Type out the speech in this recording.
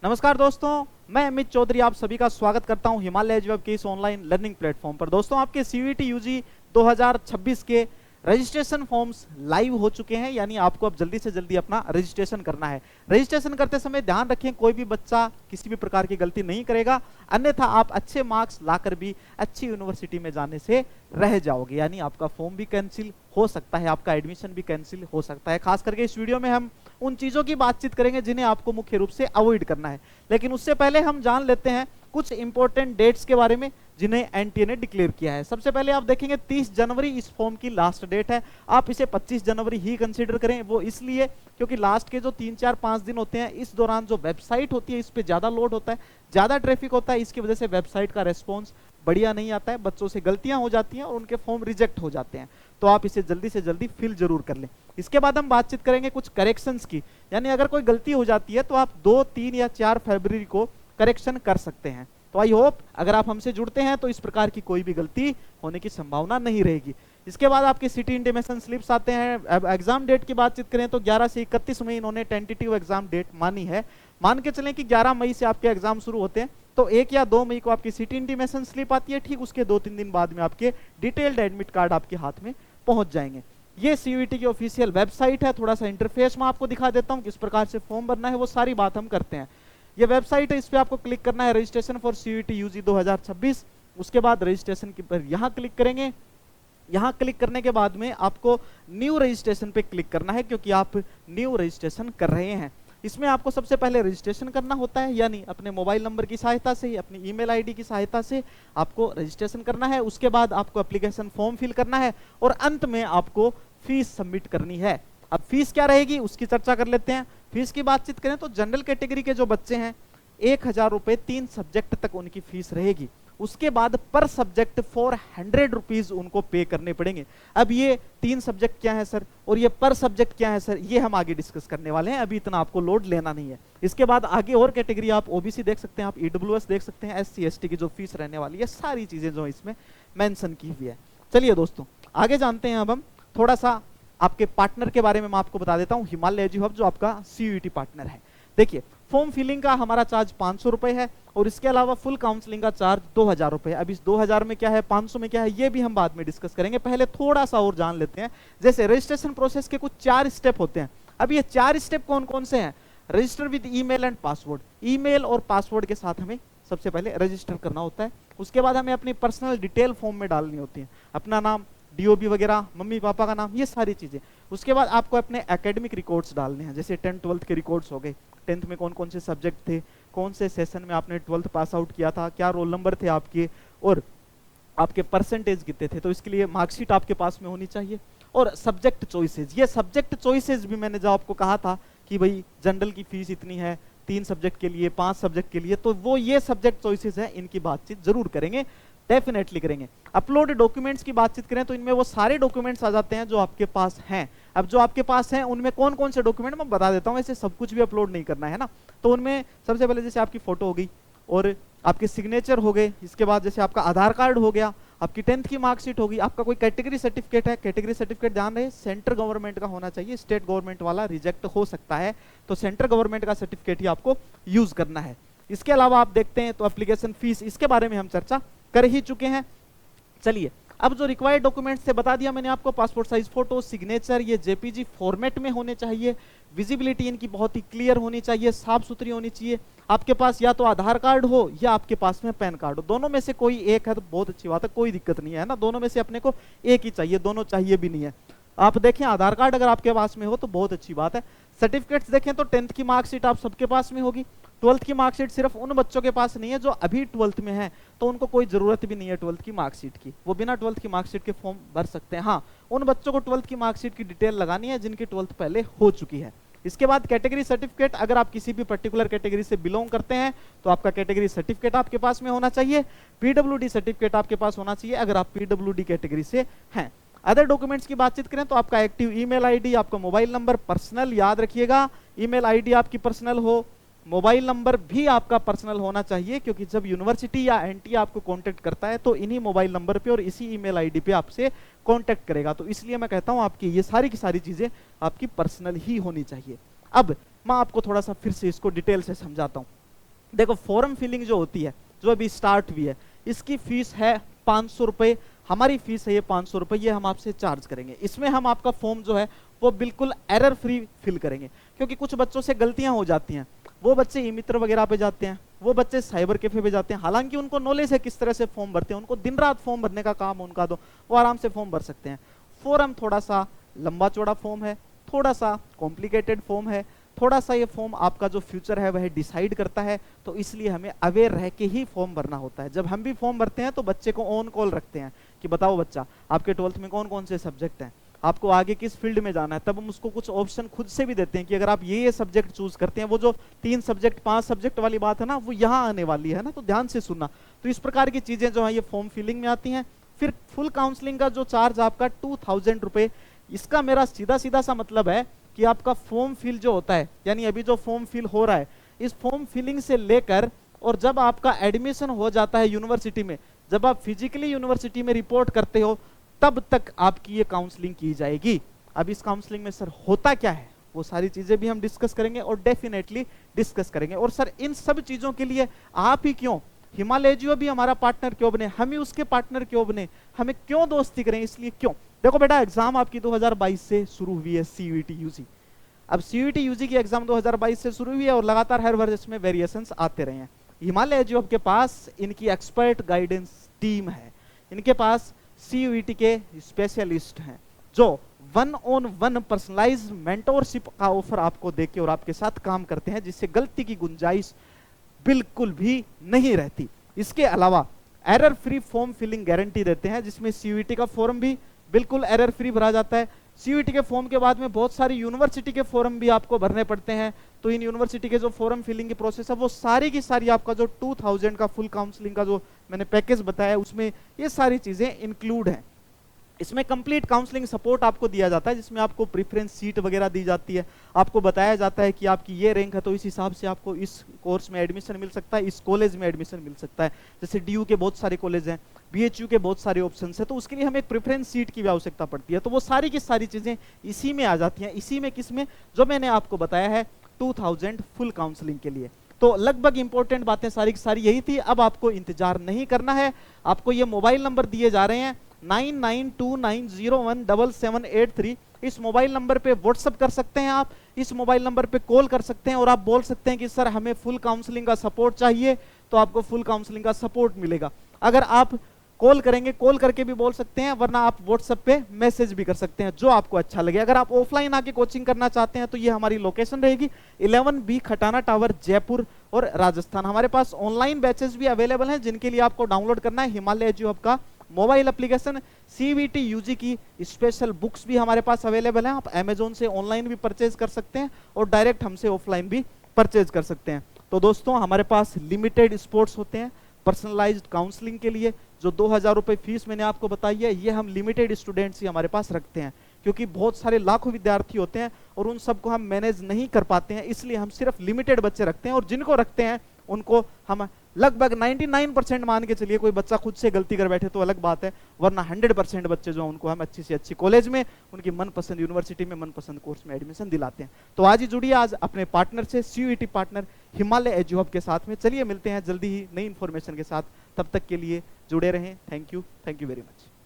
नमस्कार दोस्तों, मैं अमित चौधरी आप सभी का स्वागत करता हूं हिमालय एज वेब के इस ऑनलाइन लर्निंग प्लेटफॉर्म पर। दोस्तों, आपके सीयूईटी यूजी 2026 के रजिस्ट्रेशन फॉर्म्स लाइव हो चुके हैं, यानी आपको अब जल्दी से जल्दी अपना रजिस्ट्रेशन करना है। रजिस्ट्रेशन करते समय ध्यान रखें, कोई भी बच्चा किसी भी प्रकार की गलती नहीं करेगा, अन्यथा आप अच्छे मार्क्स लाकर भी अच्छी यूनिवर्सिटी में जाने से रह जाओगे, यानी आपका फॉर्म भी कैंसिल हो सकता है, आपका एडमिशन भी कैंसिल हो सकता है। खास करके इस वीडियो में हम उन चीजों की बातचीत करेंगे जिन्हें आपको मुख्य रूप से अवॉइड करना है। लेकिन उससे पहले हम जान लेते हैं कुछ इंपॉर्टेंट डेट्स के बारे में जिन्हें एनटीए ने डिक्लेयर किया है। सबसे पहले आप देखेंगे 30 जनवरी इस फॉर्म की लास्ट डेट है। आप इसे 25 जनवरी ही कंसीडर करें, वो इसलिए क्योंकि लास्ट के जो 3-4-5 दिन होते हैं, इस दौरान जो वेबसाइट होती है इस पे ज्यादा लोड होता है, ज्यादा ट्रैफिक होता है, इसकी वजह से वेबसाइट का रेस्पॉन्स बढ़िया नहीं आता है, बच्चों से गलतियां हो जाती हैं और उनके फॉर्म रिजेक्ट हो जाते हैं। तो आप इसे जल्दी से जल्दी फिल जरूर कर लें। इसके बाद हम बातचीत करेंगे कुछ करेक्शंस की, यानी अगर कोई गलती हो जाती है तो आप 2, 3 या 4 फरवरी को करेक्शन कर सकते हैं। तो आई होप अगर आप हमसे जुड़ते हैं तो इस प्रकार की कोई भी गलती होने की संभावना नहीं रहेगी। इसके बाद आपके सिटी इंटीमेशन स्लिप्स आते हैं। अब एग्जाम डेट की बातचीत करें तो 11 से 31 मई इन्होंने टेंटेटिव एग्जाम डेट मानी है। मान के चलें कि 11 मई से आपके एग्जाम शुरू होते हैं, तो 1 या 2 मई को आपकी सिटी इंटीमेशन स्लिप आती है। ठीक उसके 2-3 दिन बाद में आपके डिटेल्ड एडमिट कार्ड आपके हाथ में पहुंच जाएंगे। ये सीयूईटी की ऑफिशियल वेबसाइट है। थोड़ा सा इंटरफेस में आपको दिखा देता हूं किस प्रकार से फॉर्म भरना है, वो सारी बात हम करते हैं। ये वेबसाइट है, इस पे आपको क्लिक करना है, रजिस्ट्रेशन फॉर सीयूईटी यूजी 2026। उसके बाद रजिस्ट्रेशन की पर यहां क्लिक करेंगे। यहां क्लिक करने के बाद में आपको न्यू रजिस्ट्रेशन पे क्लिक करना है, क्योंकि आप न्यू रजिस्ट्रेशन कर रहे हैं। इसमें आपको सबसे पहले रजिस्ट्रेशन करना होता है, यानी अपने मोबाइल नंबर की सहायता से, अपनी ईमेल आईडी की सहायता से आपको रजिस्ट्रेशन करना है। उसके बाद आपको एप्लीकेशन फॉर्म फिल करना है और अंत में आपको फीस सबमिट करनी है। अब फीस क्या रहेगी उसकी चर्चा कर लेते हैं। फीस की बातचीत करें तो जनरल कैटेगरी के जो बच्चे हैं 1000 रुपए 3 सब्जेक्ट तक उनकी फीस रहेगी। उसके बाद पर सब्जेक्ट 400 रुपीज उनको पे करने पड़ेंगे। अब ये 3 सब्जेक्ट क्या है सर और ये पर सब्जेक्ट क्या है सर, ये हम आगे डिस्कस करने वाले हैं, अभी इतना आपको लोड लेना नहीं है। इसके बाद आगे और कैटेगरी आप ओबीसी देख सकते हैं, आप ईडब्ल्यूएस देख सकते हैं, एससी एसटी की जो फीस रहने वाली है, सारी चीजें जो इसमें मेंशन की हुई है। चलिए दोस्तों आगे जानते हैं। अब हम थोड़ा सा आपके पार्टनर के बारे में मैं आपको बता देता हूं, हिमालय एजू हब जो आपका सीयूईटी पार्टनर है। देखिए, फॉर्म फिलिंग का हमारा चार्ज 500 रुपए है और इसके अलावा फुल काउंसलिंग का चार्ज 2000 रुपए है। अब इस 2000 में क्या है, 500 में क्या है, ये भी हम बाद में डिस्कस करेंगे। पहले थोड़ा सा और जान लेते हैं। जैसे रजिस्ट्रेशन प्रोसेस के कुछ 4 स्टेप होते हैं। अब ये 4 स्टेप कौन कौन से हैं? Register with email and password. Email और पासवर्ड के साथ हमें सबसे पहले रजिस्टर करना होता है। उसके बाद हमें अपनी पर्सनल डिटेल फॉर्म में डालनी होती है, अपना नाम, डीओबी वगैरह, मम्मी पापा का नाम, ये सारी चीजें। उसके बाद आपको अपने एकेडमिक रिकॉर्ड्स डालने हैं, जैसे 10th 12th के रिकॉर्ड्स हो गए, 10th में कौन कौन से सब्जेक्ट थे, कौन से सेशन में आपने 12th पास आउट किया था, क्या रोल नंबर थे आपके और आपके परसेंटेज कितने थे। तो इसके लिए मार्कशीट आपके पास में होनी चाहिए। और सब्जेक्ट चॉइसेस, ये सब्जेक्ट चॉइसेस भी मैंने जो आपको कहा था कि भाई जनरल की फीस इतनी है 3 सब्जेक्ट के लिए, 5 सब्जेक्ट के लिए, तो वो ये सब्जेक्ट चॉइसेस है, इनकी बातचीत जरूर करेंगे, डेफिनेटली करेंगे। अपलोड डॉक्यूमेंट्स की बातचीत करें तो इनमें वो सारे डॉक्यूमेंट्स आ जाते हैं जो आपके पास हैं। अब जो आपके पास हैं उनमें कौन कौन से डॉक्यूमेंट मैं बता देता हूं, ऐसे सब कुछ भी अपलोड नहीं करना है ना। तो उनमें सबसे पहले जैसे आपकी फोटो हो गई और आपके सिग्नेचर हो गए, इसके बाद जैसे आपका आधार कार्ड हो गया, आपकी 10th की मार्कशीट होगी, आपका कोई कैटेगरी सर्टिफिकेट है, कैटेगरी सर्टिफिकेट ध्यान रहे सेंट्रल गवर्नमेंट का होना चाहिए, स्टेट गवर्नमेंट वाला रिजेक्ट हो सकता है, तो सेंट्रल गवर्नमेंट का सर्टिफिकेट ही आपको यूज करना है। इसके अलावा आप देखते हैं तो एप्लीकेशन फीस, इसके बारे में हम चर्चा कर ही चुके हैं। चलिए, अब जो रिक्वायर्ड डॉक्यूमेंट्स से बता दिया मैंने आपको, पासपोर्ट साइज फोटो, सिग्नेचर, ये जेपीजी फॉर्मेट में होने चाहिए, विजिबिलिटी इनकी बहुत ही क्लियर होनी चाहिए, साफ सुथरी होनी चाहिए। आपके पास या तो आधार कार्ड हो या आपके पास में पैन कार्ड हो, दोनों में से कोई एक है तो बहुत अच्छी बात है, कोई दिक्कत नहीं है ना, दोनों में से अपने को एक ही चाहिए, दोनों चाहिए भी नहीं है। आप देखें आधार कार्ड अगर आपके पास में हो तो बहुत अच्छी बात है। सर्टिफिकेट्स देखें तो 10th की मार्कशीट आप सबके पास में होगी, 12th की मार्कशीट सिर्फ उन बच्चों के पास नहीं है जो अभी 12th में है, तो उनको कोई जरूरत भी नहीं है 12th की मार्कशीट की, वो बिना 12th की मार्कशीट के फॉर्म भर सकते हैं। हाँ, उन बच्चों को 12th की मार्कशीट की डिटेल लगानी है जिनकी 12th पहले हो चुकी है। इसके बाद कैटेगरी सर्टिफिकेट, अगर आप किसी भी पर्टिकुलर कैटेगरी से बिलोंग करते हैं तो आपका कैटेगरी सर्टिफिकेट आपके पास में होना चाहिए। पीडब्ल्यूडी सर्टिफिकेट आपके पास होना चाहिए अगर आप पीडब्ल्यूडी कैटेगरी से हैं। अदर डॉक्यूमेंट्स की बातचीत करें तो आपका एक्टिव ईमेल आईडी, आपका मोबाइल नंबर पर्सनल, याद रखिएगा ईमेल आईडी आपकी पर्सनल हो, मोबाइल नंबर भी आपका पर्सनल होना चाहिए, क्योंकि जब यूनिवर्सिटी या एनटीए आपको कांटेक्ट करता है तो इन्हीं मोबाइल नंबर पे और इसी ईमेल आईडी पे आपसे कांटेक्ट करेगा। तो इसलिए मैं कहता हूं आपकी ये सारी की सारी चीजें आपकी पर्सनल ही होनी चाहिए। अब मैं आपको थोड़ा सा फिर से इसको डिटेल से समझाता हूं। देखो फॉर्म फिलिंग जो होती है, जो अभी स्टार्ट हुई है, इसकी फीस है 500 रुपए। हमारी फीस है ये 500 रुपए, ये हम आपसे चार्ज करेंगे। इसमें हम आपका फॉर्म जो है वो बिल्कुल एरर फ्री फिल करेंगे, क्योंकि कुछ बच्चों से गलतियां हो जाती हैं। वो बच्चे ई मित्र वगैरह पे जाते हैं, वो बच्चे साइबर कैफे पे जाते हैं, हालांकि उनको नॉलेज है किस तरह से फॉर्म भरते हैं, उनको दिन रात फॉर्म भरने का काम उनका, दो वो आराम से फॉर्म भर सकते हैं। फॉर्म थोड़ा सा लंबा चौड़ा फॉर्म है, थोड़ा सा कॉम्प्लिकेटेड फॉर्म है, थोड़ा सा ये फॉर्म आपका जो फ्यूचर है वह डिसाइड करता है, तो इसलिए हमें अवेयर रह के ही फॉर्म भरना होता है। जब हम भी फॉर्म भरते हैं तो बच्चे को ऑन कॉल रखते हैं कि बताओ बच्चा, आपके 12th में कौन कौन से सब्जेक्ट हैं, आपको आगे किस फील्ड में जाना है। तब हम उसको कुछ ऑप्शन खुद से भी देते हैं कि अगर आप ये सब्जेक्ट चूज करते हैं, वो जो 3 सब्जेक्ट 5 सब्जेक्ट वाली बात है ना, वो यहाँ आने वाली है ना, तो ध्यान से सुनना। तो इस प्रकार की चीजें जो है ये फॉर्म फिलिंग में आती हैं। फिर फुल काउंसलिंग का जो चार्ज आपका 2000 रुपए, इसका मेरा सीधा सीधा सा मतलब है कि आपका फॉर्म फिल जो होता है, यानी अभी जो फॉर्म फिल हो रहा है, इस फॉर्म फिलिंग से लेकर और जब आपका एडमिशन हो जाता है यूनिवर्सिटी में, जब आप फिजिकली यूनिवर्सिटी में रिपोर्ट करते हो, तब तक आपकी ये काउंसलिंग की जाएगी। अब इस काउंसलिंग में सर होता क्या है, वो सारी चीजें भी हम डिस्कस करेंगे और डेफिनेटली डिस्कस करेंगे। और सर इन सब चीजों के लिए आप ही क्यों, हिमालय एजुओ भी हमारा पार्टनर क्यों बने, हम ही उसके पार्टनर क्यों बने, हमें क्यों दोस्ती करें, इसलिए क्यों। देखो बेटा, एग्जाम आपकी 2022 से शुरू हुई है सीयूईटी यूजी। अब सीयूईटी यूजी की एग्जाम 2022 से शुरू हुई है और लगातार हर वर्ष में वेरिएशंस आते रहे हैं। हिमालय एजुओ के पास इनकी एक्सपर्ट गाइडेंस टीम है, इनके पास सीयूईटी के स्पेशलिस्ट हैं जो 1-on-1 पर्सनलाइज्ड मेंटोरशिप का ऑफर आपको देके और आपके साथ काम करते हैं, जिससे गलती की गुंजाइश बिल्कुल भी नहीं रहती। इसके अलावा error free form filling guarantee देते हैं, जिसमें सीयूईटी का फॉर्म भी बिल्कुल एरर फ्री भरा जाता है। सीयूईटी के फॉर्म के बाद में बहुत सारी यूनिवर्सिटी के फॉर्म भी आपको भरने पड़ते हैं, तो इन यूनिवर्सिटी के जो फॉर्म फिलिंग की प्रोसेस है वो सारी की सारी आपका जो 2000 का फुल काउंसलिंग का जो मैंने पैकेज बताया उसमें ये सारी चीजें इंक्लूड हैं। इसमें कंप्लीट काउंसलिंग सपोर्ट आपको दिया जाता है, जिसमें आपको प्रेफरेंस सीट वगैरह दी जाती है, आपको बताया जाता है कि आपकी ये रैंक है तो इस हिसाब से आपको इस कोर्स में एडमिशन मिल सकता है, इस कॉलेज में एडमिशन मिल सकता है। जैसे डीयू के बहुत सारे कॉलेज हैं, बीएचयू के बहुत सारे ऑप्शन है, तो उसके लिए हमें एक प्रेफरेंस सीट की भी आवश्यकता पड़ती है। तो वो सारी की सारी चीजें इसी में आ जाती हैं, इसी में किसमें, जो मैंने आपको बताया है 2000 फुल काउंसलिंग के लिए। तो लगभग इंपॉर्टेंट बातें सारी की सारी यही थी। अब आपको इंतजार नहीं करना है, आपको ये मोबाइल नंबर दिए जा रहे हैं 9929017783। इस मोबाइल नंबर पे व्हाट्सएप कर सकते हैं, आप इस मोबाइल नंबर पे कॉल कर सकते हैं और आप बोल सकते हैं कि सर हमें फुल काउंसलिंग का सपोर्ट चाहिए, तो आपको फुल काउंसलिंग का सपोर्ट मिलेगा। अगर आप कॉल करेंगे, कॉल करके भी बोल सकते हैं, वरना आप व्हाट्सएप पे मैसेज भी कर सकते हैं, जो आपको अच्छा लगे। अगर आप ऑफलाइन आके कोचिंग करना चाहते हैं तो ये हमारी लोकेशन रहेगी 11B खटाना टावर, जयपुर और राजस्थान। हमारे पास ऑनलाइन बैचेस भी अवेलेबल हैं, जिनके लिए आपको डाउनलोड करना है हिमालय एजुओ हब का मोबाइल एप्लीकेशन। सीवीटी यूजी की स्पेशल बुक्स भी हमारे पास अवेलेबल हैं, आप अमेजोन से ऑनलाइन भी परचेज कर सकते हैं और डायरेक्ट हमसे ऑफलाइन भी परचेज कर सकते हैं। तो दोस्तों, हमारे पास लिमिटेड स्पोर्ट्स होते हैं पर्सनलाइज्ड काउंसलिंग के लिए। जो 2000 रुपए फीस मैंने आपको बताई है, ये हम लिमिटेड स्टूडेंट्स ही हमारे पास रखते हैं, क्योंकि बहुत सारे लाखों विद्यार्थी होते हैं और उन सबको हम मैनेज नहीं कर पाते हैं, इसलिए हम सिर्फ लिमिटेड बच्चे रखते हैं। और जिनको रखते हैं उनको हम लगभग 99% मान के चलिए, कोई बच्चा खुद से गलती कर बैठे तो अलग बात है, वरना 100% बच्चे जो उनको हम अच्छी से अच्छी कॉलेज में, उनकी मनपसंद यूनिवर्सिटी में, मनपसंद कोर्स में एडमिशन दिलाते हैं। तो आज ही जुड़िए आज अपने पार्टनर से, सीयूईटी पार्टनर हिमालय एजुओ हब के साथ में। चलिए मिलते हैं जल्दी ही नई इंफॉर्मेशन के साथ, तब तक के लिए जुड़े रहें। Thank you very much.